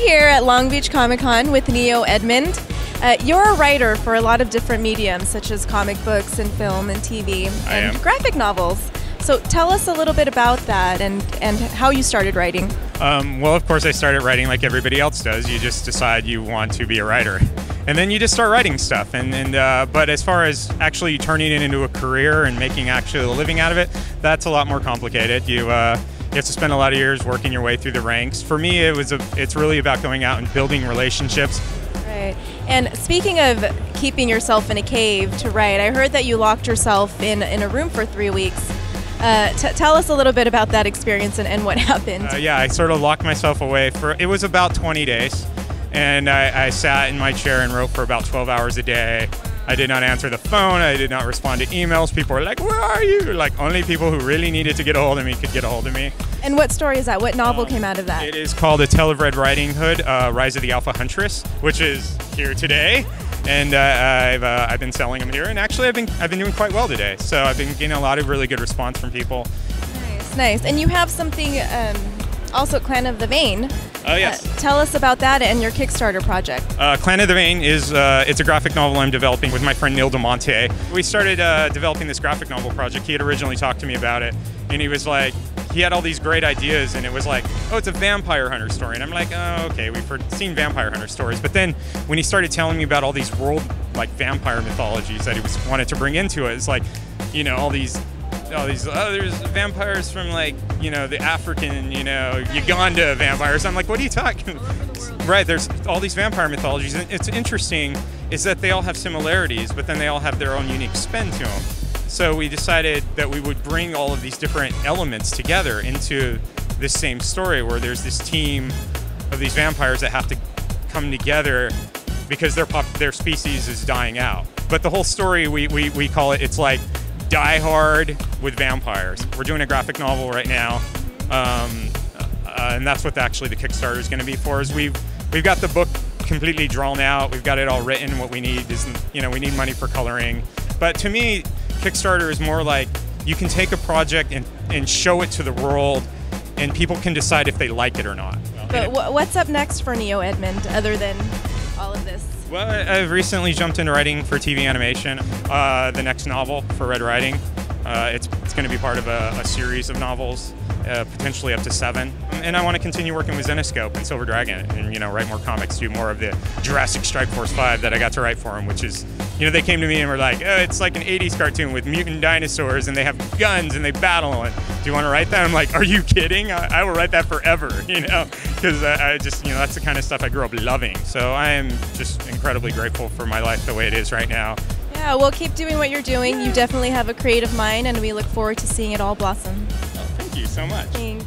here at Long Beach Comic Con with Neo Edmund. You're a writer for a lot of different mediums, such as comic books and film and TV and graphic novels. So tell us a little bit about that and how you started writing. Well, of course, I started writing like everybody else does. You just decide you want to be a writer. And then you just start writing stuff. But as far as actually turning it into a career and making actually a living out of it, that's a lot more complicated. You have to spend a lot of years working your way through the ranks. For me, it's really about going out and building relationships. Right. And speaking of keeping yourself in a cave to write, I heard that you locked yourself in a room for 3 weeks. Tell us a little bit about that experience and what happened. Yeah, I sort of locked myself away it was about 20 days. And I sat in my chair and wrote for about 12 hours a day. I did not answer the phone. I did not respond to emails. People were like, "Where are you?" Like, only people who really needed to get a hold of me could get a hold of me. And what story is that? What novel came out of that? It is called A Tale of Red Riding Hood, Rise of the Alpha Huntress, which is here today. And I've been selling them here, and actually I've been doing quite well today. So I've been getting a lot of really good response from people. Nice, nice. And you have something also, Clannad of the Vein. Oh yes. Tell us about that and your Kickstarter project. Clannad of the Vein is it's a graphic novel I'm developing with my friend Neil DeMonte. We started developing this graphic novel project. He had originally talked to me about it, and he was like, he had all these great ideas, and it was like, oh, it's a vampire hunter story. And I'm like, oh, okay, we've seen vampire hunter stories. But then when he started telling me about all these world, like, vampire mythologies that he wanted to bring into it, it's like, you know, there's vampires from, like, you know, the African, you know, Uganda vampires. I'm like, what are you talking about? Right, there's all these vampire mythologies. And it's interesting is that they all have similarities, but then they all have their own unique spin to them. So we decided that we would bring all of these different elements together into this same story where there's this team of these vampires that have to come together because their species is dying out. But the whole story, we call it, it's like Die Hard with vampires. We're doing a graphic novel right now, and that's what actually the Kickstarter is going to be for. Is we've got the book completely drawn out. We've got it all written. What we need is, you know, we need money for coloring. But to me, Kickstarter is more like you can take a project and show it to the world, and people can decide if they like it or not. But what's up next for Neo Edmund, other than all of this? Well, I've recently jumped into writing for TV animation. The next novel for Red Riding. It's going to be part of a series of novels, potentially up to 7. And I want to continue working with ZENESCOPE and Silver Dragon, and, you know, write more comics, do more of the Jurassic Strike Force 5 that I got to write for them, which is, you know, they came to me and were like, oh, it's like an 80s cartoon with mutant dinosaurs, and they have guns and they battle. And do you want to write that? I'm like, are you kidding? I will write that forever, you know, because I just, you know, that's the kind of stuff I grew up loving. So I am just incredibly grateful for my life the way it is right now. Yeah, well, keep doing what you're doing. You definitely have a creative mind, and we look forward to seeing it all blossom. Oh, thank you so much. Thanks.